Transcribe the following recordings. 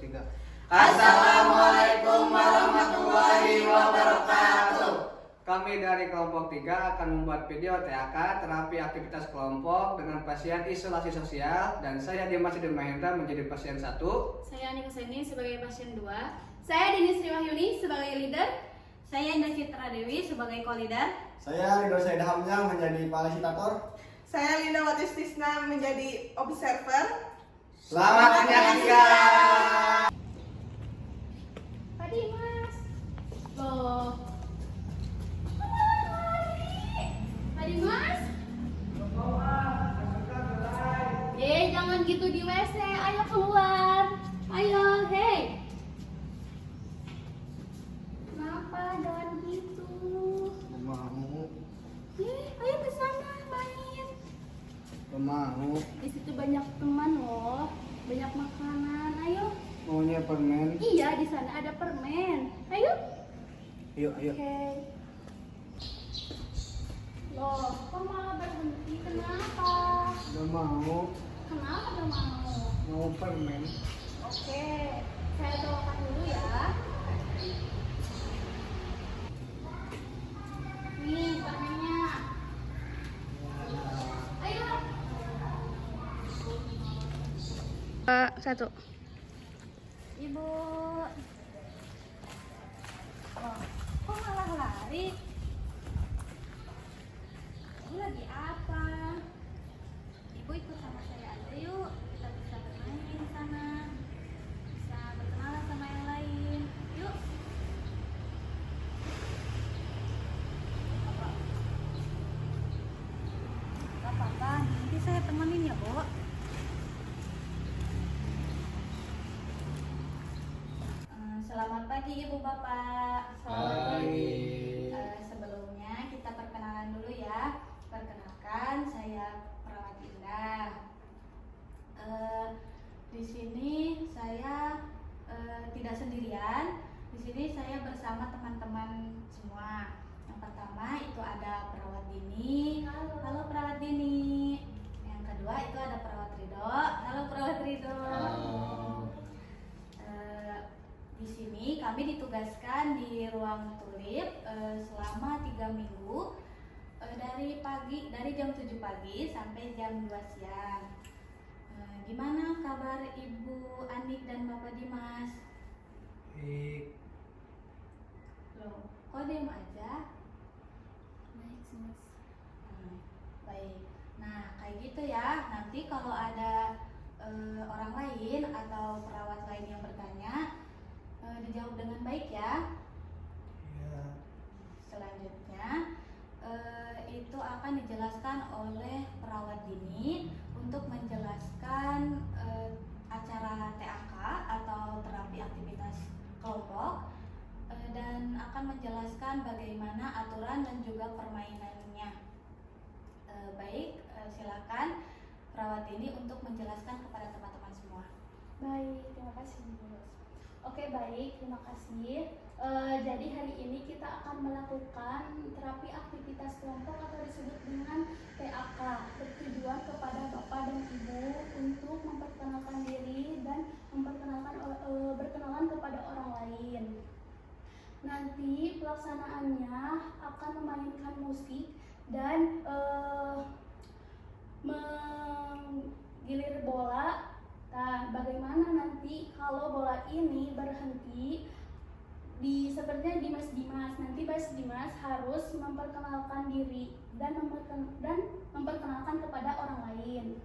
Tiga. Assalamualaikum warahmatullahi wabarakatuh. Kami dari kelompok 3 akan membuat video TAK terapi aktivitas kelompok dengan pasien isolasi sosial, dan saya Dimas Idul Mahendra menjadi pasien 1. Saya Anika Seni sebagai pasien 2. Saya Dini Sri Wahyuni sebagai leader. Saya Indah Citra Dewi sebagai co-leader. Saya Ridho Said Hamzah menjadi fasilitator. Saya Linda Watis Tisna menjadi observer. Selamat menyaksikan. Pak Dimas. Loh. Pak Dimas. Jangan gitu di WC. Ayo keluar. Ayo, hei. Kenapa jangan gitu? Mau. Ayo ke sana main. Mau. Di situ banyak teman loh. Banyak makanan. Ayo. Maunya permen. Iya, di sana ada permen. Ayo. Yuk, ayo. Oke. Loh, kok malah berhenti? Kenapa? Gak mau. Kenapa gak mau? Mau permen. Oke, saya bawakan dulu ya. Nih permennya. Ayo. Satu. Ibu. Oh, kok malah lari? Ibu lagi apa? Ibu ikut sama saya aja yuk. Kita bisa bermain di sana. Bisa berkenalan sama yang lain. Yuk. Gak apa-apa, nanti saya temenin ya, Bu. Selamat pagi Ibu Bapak. Selamat pagi. Sebelumnya kita perkenalan dulu ya. Perkenalkan, saya Perawat Indah. Di sini saya tidak sendirian. Di sini saya bersama teman-teman semua. Yang pertama itu ada Perawat Dini. Halo Perawat Dini. Yang kedua itu ada Perawat Ridho. Halo Perawat Ridho. Di sini kami ditugaskan di ruang tulip selama 3 minggu dari jam 7 pagi sampai jam 2 siang. Gimana kabar Ibu Anik dan Bapak Dimas? Baik. Loh, kok diam aja? Baik, Mas. Baik. Nah, kayak gitu ya. Nanti kalau ada orang lain atau perawat lain yang bertanya, dijawab dengan baik ya. Ya. Selanjutnya itu akan dijelaskan oleh perawat Dini untuk menjelaskan acara TAK atau terapi aktivitas kelompok, dan akan menjelaskan bagaimana aturan dan juga permainannya. Baik, silakan perawat Dini untuk menjelaskan kepada teman-teman semua. Baik, terima kasih Bu. Oke, baik, terima kasih. Jadi hari ini kita akan melakukan terapi aktivitas kelompok atau disebut dengan TAK, bertujuan kepada Bapak dan Ibu untuk memperkenalkan diri dan berkenalan kepada orang lain. Nanti pelaksanaannya akan memainkan musik dan menggilir bola. Nah, bagaimana nanti kalau bola ini berhenti sepertinya Dimas. Nanti Dimas harus memperkenalkan diri dan memperkenalkan kepada orang lain.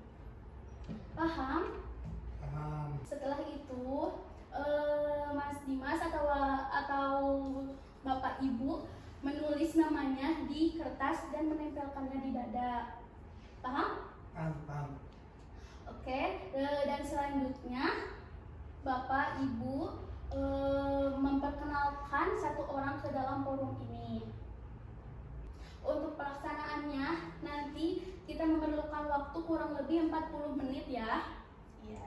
Paham? Paham. Setelah itu Mas Dimas atau Bapak Ibu menulis namanya di kertas dan menempelkannya di dada. Paham? Paham. Oke, dan selanjutnya Bapak Ibu memperkenalkan satu orang ke dalam forum ini. Untuk pelaksanaannya nanti kita memerlukan waktu kurang lebih 40 menit ya. Iya.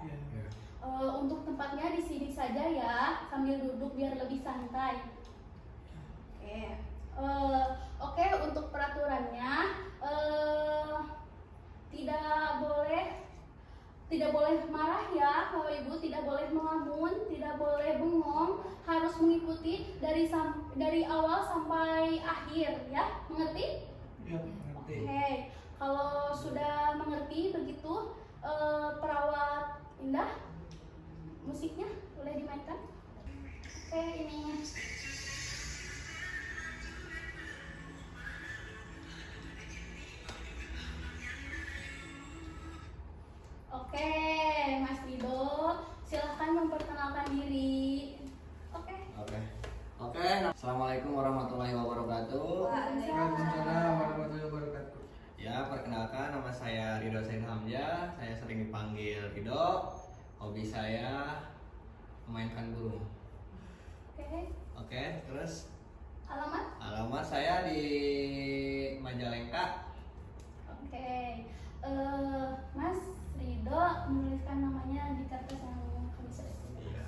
Untuk tempatnya di sini saja ya, sambil duduk biar lebih santai. Oke, untuk peraturannya tidak boleh tidak boleh marah ya Bapak Ibu, tidak boleh melamun, tidak boleh bengong, harus mengikuti dari awal sampai akhir ya, mengerti? Ya, ngerti. Oke, kalau sudah mengerti begitu, perawat Indah, musiknya boleh dimainkan. Oke, ini. Oke, Mas Rido, silahkan memperkenalkan diri. Oke. Oke. Assalamualaikum warahmatullahi wabarakatuh. Waalaikumsalam warahmatullahi wabarakatuh. Ya, perkenalkan nama saya Ridho Said Hamzah. Saya sering dipanggil Ridho. Hobi saya memainkan burung. Oke, terus Alamat? alamat saya di Majalengka. Oke. Mas Rido menuliskan namanya di kertas yang kami sudah sediakan. Iya.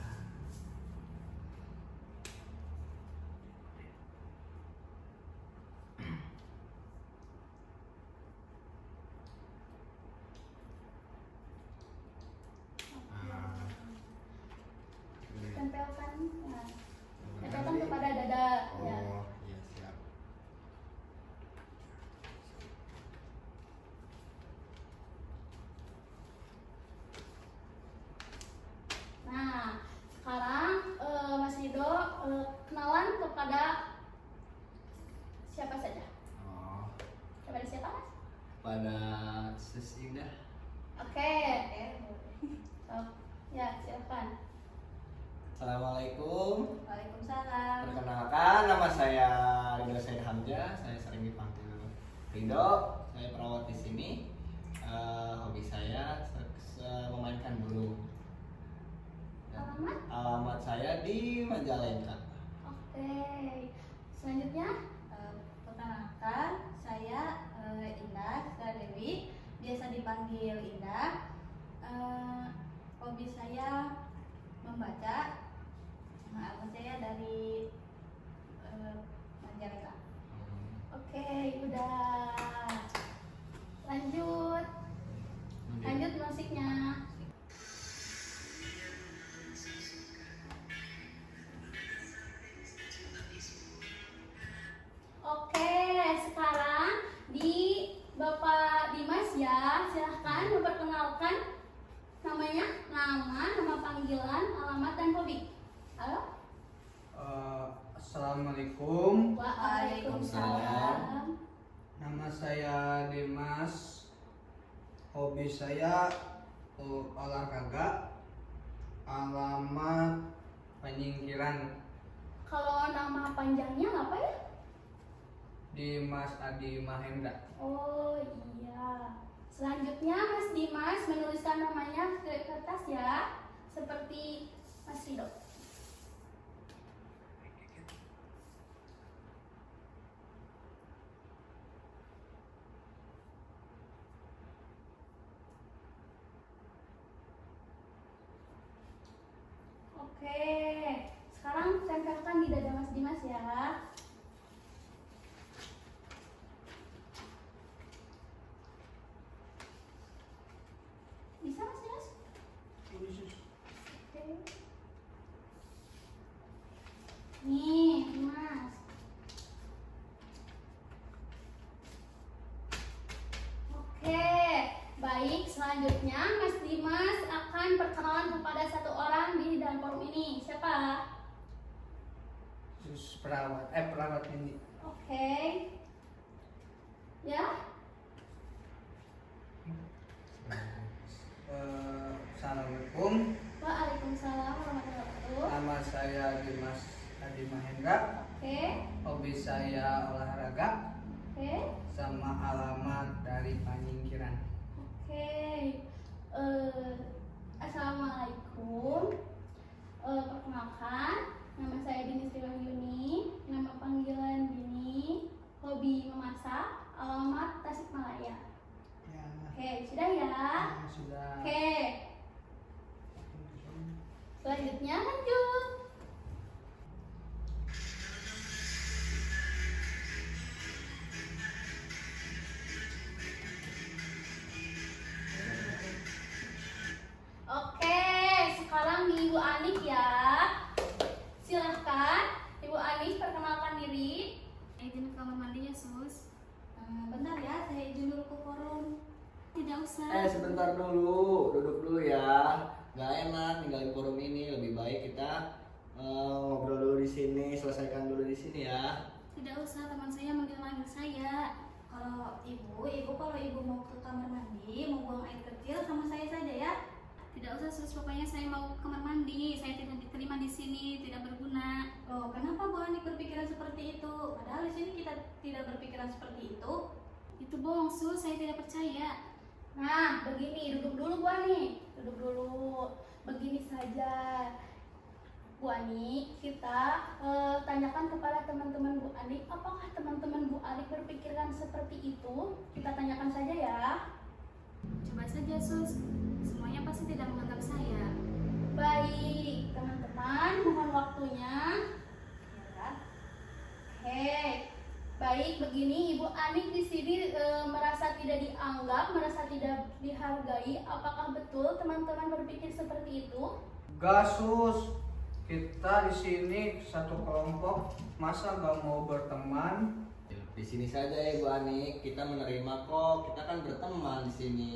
Tempelkan, nah, tempelkan kepada dada. Ya. Oh, iya siap. Nah, sekarang Mas Rido kenalan kepada siapa saja? Oh, Kepada siapa Mas? pada Sis Indah. Oke. Oh, ya silakan. Assalamualaikum. Waalaikumsalam. Perkenalkan, nama saya Ridho Said Hamzah. Saya sering dipanggil Ridho. Saya perawat di sini. Hobi saya memainkan burung. Dan Alamat? alamat saya di Majalengka. Oke. Selanjutnya, Perkenalkan, saya Indah Sita Dewi, biasa dipanggil Indah. Hobi saya membaca. Alamat saya dari Majalengka. oke, udah. Lanjut musiknya. Oke, sekarang di Bapak Dimas ya, silahkan memperkenalkan namanya, nama panggilan, alamat dan hobi. Halo? Assalamualaikum. Waalaikumsalam. Nama saya Dimas. Hobi saya olahraga. Alamat penyingkiran Kalau nama panjangnya apa ya? Dimas Adi Mahendra. Oh iya. Selanjutnya Mas Dimas menuliskan namanya ke kertas ya, seperti Mas Rido. Oke, sekarang tempelkan di dada Mas Dimas ya. Bisa Mas Dimas? Oke. Nih, Mas. Oke, baik. Selanjutnya Mas Dimas akan perkenalan kepada satu orang di dalam forum ini. Siapa? Perawat ini. Oke. Ya? Assalamualaikum. Waalaikumsalam warahmatullahi wabarakatuh. Nama saya Dimas Adi Mahendra. Oke. Hobi saya olahraga. Oke. Sama alamat dari penyingkiran. Oke. Assalamualaikum. Perkenalkan, nama saya Dini Sri Wahyuni, nama panggilan Dini, hobi memasak, alamat Tasikmalaya. Ya, Oke, sudah ya? sudah. Oke. Selanjutnya lanjut. sebentar dulu, duduk dulu ya. Gak enak ninggalin forum ini, lebih baik kita ngobrol dulu di sini, selesaikan dulu di sini ya. Tidak usah, teman saya manggil-manggil saya. Kalau ibu mau ke kamar mandi, mau buang air kecil, sama saya saja ya. Tidak usah sus, pokoknya saya mau ke kamar mandi. Saya tidak diterima di sini, tidak berguna. Loh, kenapa Bu Anik berpikiran seperti itu? Padahal di sini kita tidak berpikiran seperti itu. Itu bohong sus, saya tidak percaya. Nah, begini, duduk dulu Bu Ani. Duduk dulu. Begini saja. Bu Ani, kita tanyakan kepada teman-teman Bu Ani, apakah teman-teman Bu Ani berpikiran seperti itu? Kita tanyakan saja ya. Coba saja sus, semuanya pasti tidak menganggap saya. Baik, teman-teman, mohon waktunya. Ya. Hei, baik begini, Ibu Ani di sini merasa tidak dianggap, merasa tidak dihargai. Apakah betul teman-teman berpikir seperti itu? Gasus, kita di sini satu kelompok, masa gak mau berteman? Di sini saja ya Bu Ani, kita menerima kok. Kita kan berteman di sini.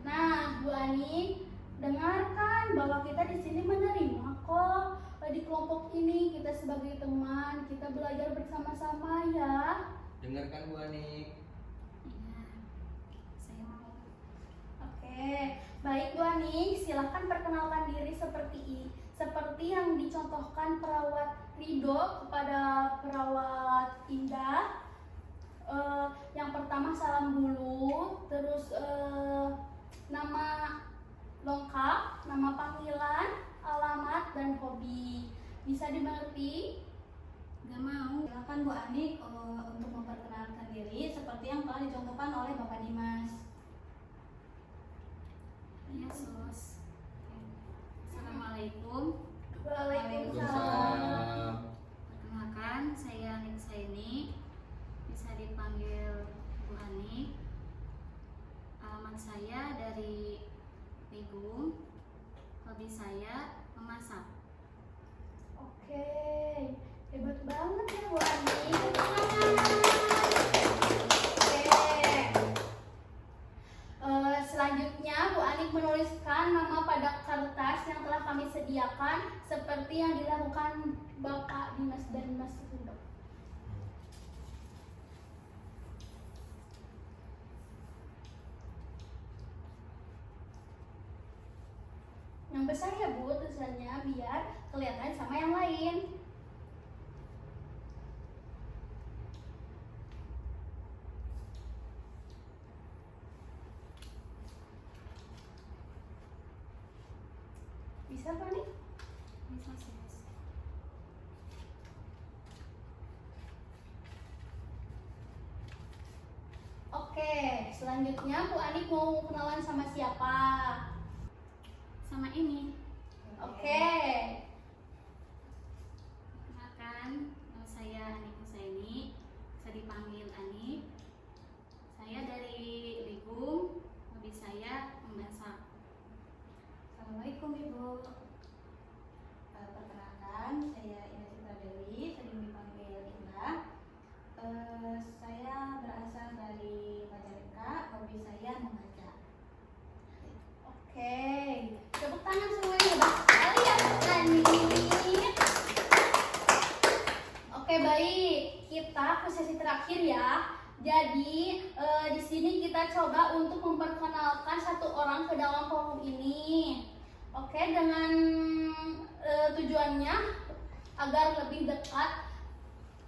Nah, Bu Ani, dengarkan bahwa kita di sini menerima kok. Di kelompok ini kita sebagai teman, kita belajar bersama-sama ya. Dengarkan Bu Ani. Iya, saya mau. Oke, baik Bu Ani, silahkan perkenalkan diri seperti yang dicontohkan perawat Rido kepada perawat Indah. Yang pertama salam dulu, terus nama lengkap, nama panggilan, alamat, dan hobi. Bisa dimengerti? Gak mau. Silakan Bu Anik untuk memperkenalkan diri seperti yang telah dicontohkan oleh Bapak Dimas. Iya sus. Assalamualaikum. Waalaikumsalam. Perkenalkan, saya Nisa ini, bisa dipanggil Bu Ani. Alamat saya dari Bigung. Hobi saya memasak. Oke, hebat banget ya Bu Ani. Selanjutnya Bu Anik menuliskan nama pada kertas yang telah kami sediakan seperti yang dilakukan Bapak Dimas dan Mas Rido. Yang besar ya Bu tulisannya biar kelihatan sama yang lain. Bisa Pak nih? Bisa sus. Oke, selanjutnya Bu Anik mau kenalan sama siapa? Sama ini. Oke. Perkenalkan, nama saya Anik Husaini, bisa dipanggil Anik. Saya dari Bigung. Hobi saya memasak. Assalamualaikum Ibu. Perkenalkan, saya Ina Citra Dewi, sering dipanggil Indah. Saya berasal dari Majalengka, hobi saya membaca. Oke. Tepuk tangan semuanya hebat sekali ya Anik. Oke, baik. Kita ke sesi terakhir ya. Jadi di sini kita coba untuk memperkenalkan satu orang ke dalam forum ini. Oke, dengan tujuannya agar lebih dekat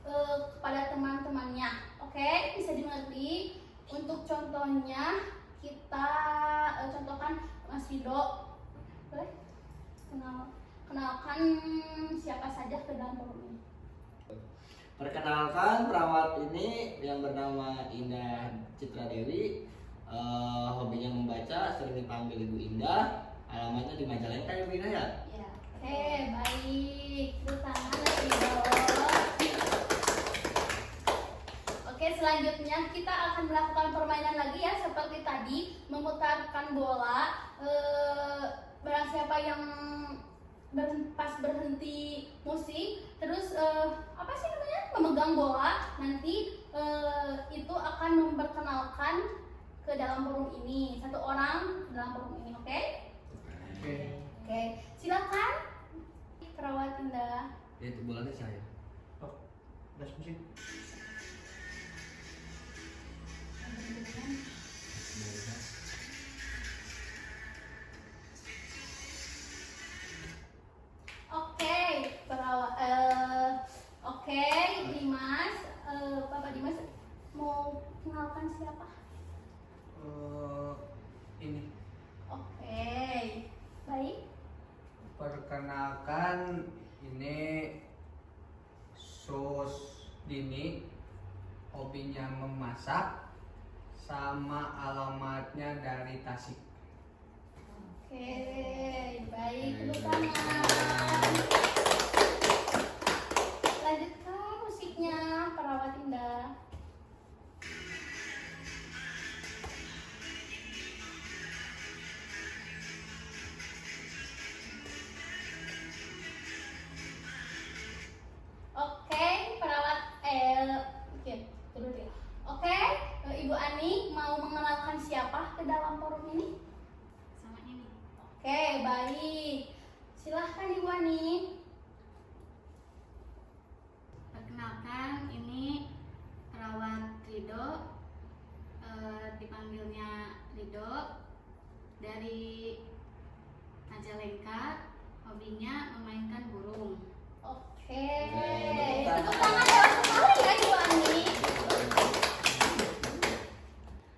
kepada teman-temannya. Oke, bisa dimengerti. Untuk contohnya kita contohkan Mas Rido. Boleh? Kenalkan siapa saja ke dalam forum ini. Perkenalkan, perawat ini yang bernama Indah Citra Dewi. Hobinya membaca, sering dipanggil Ibu Indah. Alamatnya di Majalengka ya Bu Indah ya? Ya. Oke, baik. Tepuk tangan Rido. Oke, selanjutnya kita akan melakukan permainan lagi ya, seperti tadi, memutarkan bola. Barang siapa yang pas berhenti musik, terus apa sih namanya, memegang bola, nanti itu akan memperkenalkan ke dalam forum ini. Satu orang dalam forum ini, oke? Oke. Oke, silakan perawat Indah. Itu bulannya saya. Das musik. Oke, perawat. Oke, Dimas. Bapak Dimas mau kenalkan siapa? Ini Oke, baik. perkenalkan, ini Sus Dini, hobinya memasak, sama alamatnya dari Tasik. Oke, baik. Tepuk tangan. Lanjutkan musiknya, perawat Indah. Oke, perawat oke, dulu dia. Oke, Ibu Ani mau mengenalkan siapa ke dalam forum ini? Sama ini. Oke, baik. Silahkan Ibu Ani. Perkenalkan, ini perawat Rido, dipanggilnya Rido, dari Majalengka, hobinya memainkan burung. Oke, tepuk tangan ya sekali ya Ibu Ani.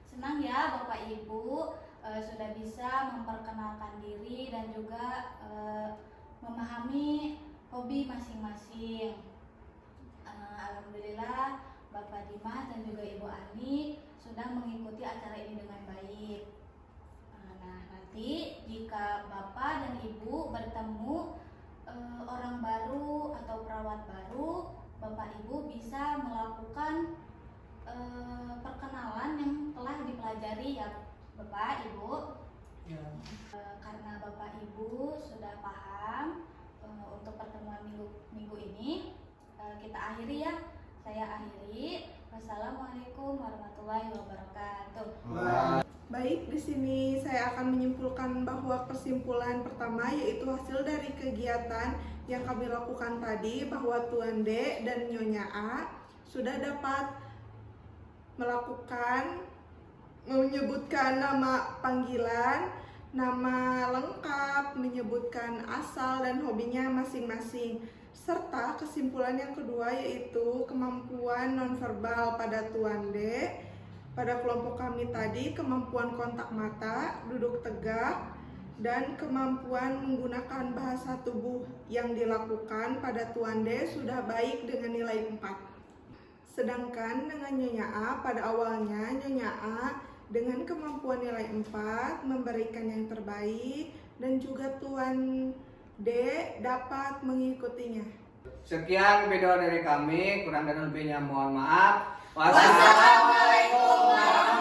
Senang ya Bapak Ibu sudah bisa memperkenalkan diri dan juga memahami hobi masing-masing. Alhamdulillah Bapak Dimas dan juga Ibu Ani sudah mengikuti acara ini dengan baik. Nah, nanti jika Bapak dan Ibu bertemu orang baru atau perawat baru, Bapak Ibu bisa melakukan perkenalan yang telah dipelajari ya Bapak Ibu. Ya. Karena Bapak Ibu sudah paham untuk pertemuan minggu ini, kita akhiri ya. Saya akhiri. Wassalamualaikum warahmatullahi wabarakatuh. Baik, di sini saya akan menyimpulkan bahwa kesimpulan pertama yaitu hasil dari kegiatan yang kami lakukan tadi, bahwa Tuan D dan Nyonya A sudah dapat menyebutkan nama panggilan, nama lengkap, menyebutkan asal dan hobinya masing-masing. Serta kesimpulan yang kedua yaitu kemampuan nonverbal pada Tuan D. Pada kelompok kami tadi, kemampuan kontak mata, duduk tegak, dan kemampuan menggunakan bahasa tubuh yang dilakukan pada Tuan D sudah baik dengan nilai 4. Sedangkan dengan Nyonya A, pada awalnya Nyonya A dengan kemampuan nilai 4 memberikan yang terbaik, dan juga Tuan D dapat mengikutinya. Sekian video dari kami, kurang dan lebihnya mohon maaf. Wassalamualaikum warahmatullahi